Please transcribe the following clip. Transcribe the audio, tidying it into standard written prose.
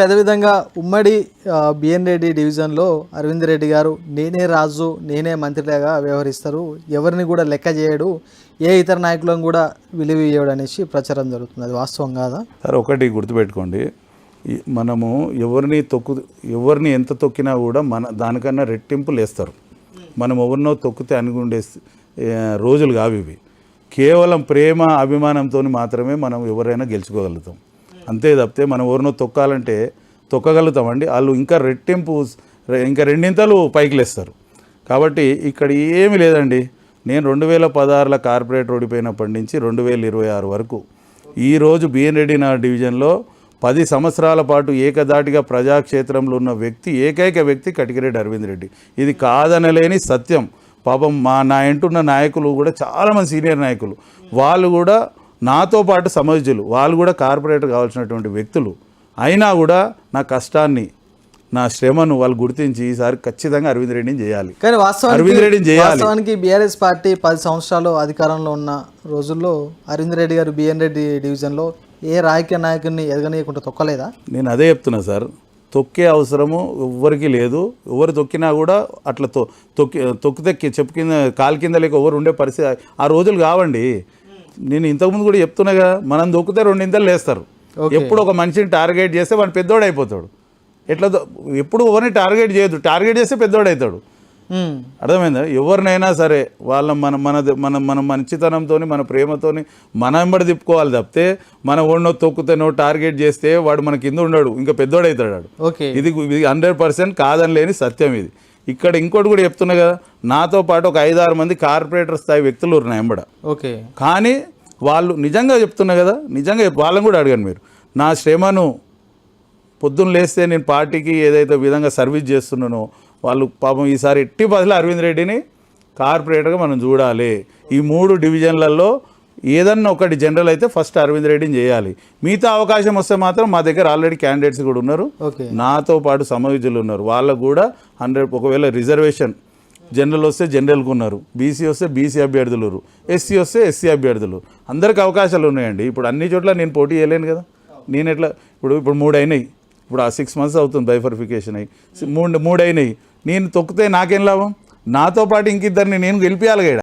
అదేవిధంగా ఉమ్మడి బిఎన్ రెడ్డి డివిజన్లో అరవింద్ రెడ్డి గారు నేనే రాజు నేనే మంత్రిలాగా వ్యవహరిస్తారు, ఎవరిని కూడా లెక్క చేయడు, ఏ ఇతర నాయకులను కూడా విలువ ఇవ్వడు అనేసి ప్రచారం జరుగుతుంది. అది వాస్తవం కాదా? సార్ ఒకటి గుర్తుపెట్టుకోండి, మనము ఎవరిని ఎంత తొక్కినా కూడా దానికన్నా రెట్టింపులు వేస్తారు. మనం ఎవరినో తొక్కితే అనుకుండే రోజులు కావు ఇవి. కేవలం ప్రేమ అభిమానంతో మాత్రమే మనం ఎవరైనా గెలుచుకోగలుగుతాం. అంతే తప్పితే మనం ఎవరినో తొక్కాలంటే తొక్కగలుగుతామండి, వాళ్ళు ఇంకా రెండింతలు పైకి లేస్తారు. కాబట్టి ఇక్కడ ఏమీ లేదండి. నేను 2016 కార్పొరేటర్ ఓడిపోయినప్పటి నుంచి 2026 వరకు ఈరోజు బిఎన్ రెడ్డి నా డివిజన్లో 10 సంవత్సరాల పాటు ఏకదాటిగా ప్రజాక్షేత్రంలో ఉన్న ఏకైక వ్యక్తి కటికిరెడ్డి అరవింద్ రెడ్డి. ఇది కాదనలేని సత్యం. పాపం నా ఇంటున్న నాయకులు కూడా చాలామంది సీనియర్ నాయకులు, వాళ్ళు కూడా నాతో పాటు సమర్థులు, వాళ్ళు కూడా కార్పొరేటర్ కావాల్సినటువంటి వ్యక్తులు. అయినా కూడా నా కష్టాన్ని, నా శ్రమను వాళ్ళు గుర్తించి ఈసారి ఖచ్చితంగా అరవింద్ రెడ్డిని చేయాలి. కానీ వాస్తవానికి బీఆర్ఎస్ పార్టీ 10 సంవత్సరాలు అధికారంలో ఉన్న రోజుల్లో అరవింద్ రెడ్డి గారు బిఎన్ రెడ్డి డివిజన్లో ఏ రాజకీయ నాయకుడిని ఎదగనీయకుండా తొక్కలేదా? నేను అదే చెప్తున్నా సార్, తొక్కే అవసరము ఎవ్వరికి లేదు. ఎవరు తొక్కినా కూడా అట్లా తొక్కితే చెప్పు కింద కాలు కింద లేక ఎవరు ఉండే పరిస్థితి ఆ రోజులు కావండి. నేను ఇంతకుముందు కూడా చెప్తున్నాగా, మనం దొక్కితే 2 ఇంతలు లేస్తారు. ఎప్పుడు ఒక మనిషిని టార్గెట్ చేస్తే వాడు పెద్దోడు అయిపోతాడు. ఎప్పుడు ఎవరిని టార్గెట్ చేయొద్దు, టార్గెట్ చేస్తే పెద్దోడు అవుతాడు. అర్థమైందా? ఎవరినైనా సరే మన మంచితనంతో, మన ప్రేమతో మన వెంబడి తిప్పుకోవాలి తప్పితే మనం ఓడినో తొక్కుతేనో టార్గెట్ చేస్తే వాడు మన కింద ఉండడు, ఇంకా పెద్దోడు అవుతాడు. ఇది 100% కాదని లేని సత్యం ఇది. ఇక్కడ ఇంకోటి కూడా చెప్తున్నా కదా, నాతో పాటు ఒక 5-6 మంది కార్పొరేటర్ స్థాయి వ్యక్తులు ఉన్నాయి ఎంబడ. కానీ వాళ్ళు నిజంగా చెప్తున్నా కదా, నిజంగా వాళ్ళని కూడా అడగండి మీరు. నా శ్రమను పొద్దున్న లేస్తే నేను పార్టీకి ఏదైతే విధంగా సర్వీస్ చేస్తున్నానో వాళ్ళు పాపం ఈసారి ఎట్టి బదులు అరవింద్ రెడ్డిని కార్పొరేటర్గా మనం చూడాలి. ఈ 3 డివిజన్లలో ఏదన్నా ఒకటి జనరల్ అయితే ఫస్ట్ అరవింద్ రెడ్డిని చేయాలి. మిగతా అవకాశం వస్తే మాత్రం మా దగ్గర ఆల్రెడీ క్యాండిడేట్స్ కూడా ఉన్నారు, నాతో పాటు సమయుజులు ఉన్నారు. వాళ్ళకు కూడా ఒకవేళ రిజర్వేషన్ జనరల్ వస్తే జనరల్కి ఉన్నారు, బీసీ వస్తే బీసీ అభ్యర్థులు ఉన్నారు, ఎస్సీ వస్తే ఎస్సీ అభ్యర్థులు, అందరికి అవకాశాలు ఉన్నాయండి. ఇప్పుడు అన్ని చోట్ల నేను పోటీ చేయలేను కదా. నేను ఎట్లా ఇప్పుడు 3 అయినాయి, ఇప్పుడు ఆ 6 months అవుతుంది బైఫర్ఫికేషన్ అయ్యి, 3 అయినాయి. నేను తొక్కితే నాకేం లాభం? నాతో పాటు ఇంకిద్దరిని నేను గెలిపించాలి కదా.